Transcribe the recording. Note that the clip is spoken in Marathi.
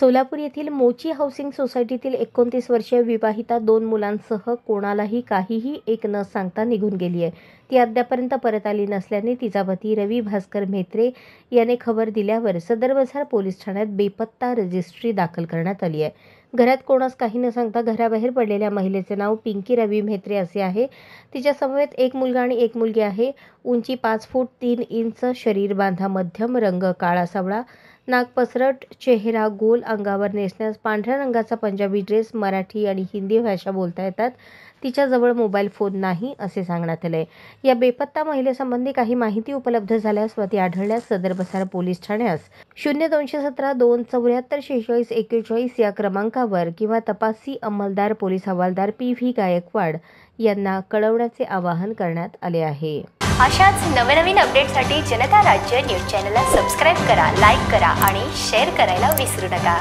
सोलापूर येथील मोची हाऊसिंग सोसायटीतील 29 वर्षीय विवाहिता 2 मुलांसह कोणालाही काहीही एक न सांगता निघून गेली आहे। ती अद्यापर्यंत परत आली नसल्याने तिचा पती रवी भास्कर म्हेत्रे याने खबर दिल्यावर सदर बाजार पोलीस ठाण्यात बेपत्ता रजिस्ट्री दाखल करण्यात आली आहे। घरात कोणास काही न सांगता घराबाहेर पडलेल्या महिलेचे नाव पिंकी रवी म्हेत्रे असे आहे। तिच्या समवेत एक मुलगा आणि एक मुलगी आहे। उंची 5 फूट 3 इंच, शरीर बांधा मध्यम, रंग काळा सावळा, नाक पसरट, चेहरा गोल, अंगावर नेसण्यास पांढऱ्या रंगाचा पंजाबी ड्रेस, मराठी आणि हिंदी भाषा बोलता येतात। तिच्याजवळ मोबाईल फोन नाही असे सांगण्यात आले। या बेपत्ता महिलेसंबंधी काही माहिती उपलब्ध झाल्यास व ती आढळल्यास सदर बाजार पोलीस ठाण्यास 0217 274 46 41 या क्रमांकावर किंवा तपासी अंमलदार पोलीस हवालदार PV गायकवाड यांना कळवण्याचे आवाहन करण्यात आले आहे। अशाच नवनवीन अपडेटसाठी जनता राज्य न्यूज चॅनलला सबस्क्राइब करा, लाईक करा आणि शेअर करायला विसरू नका।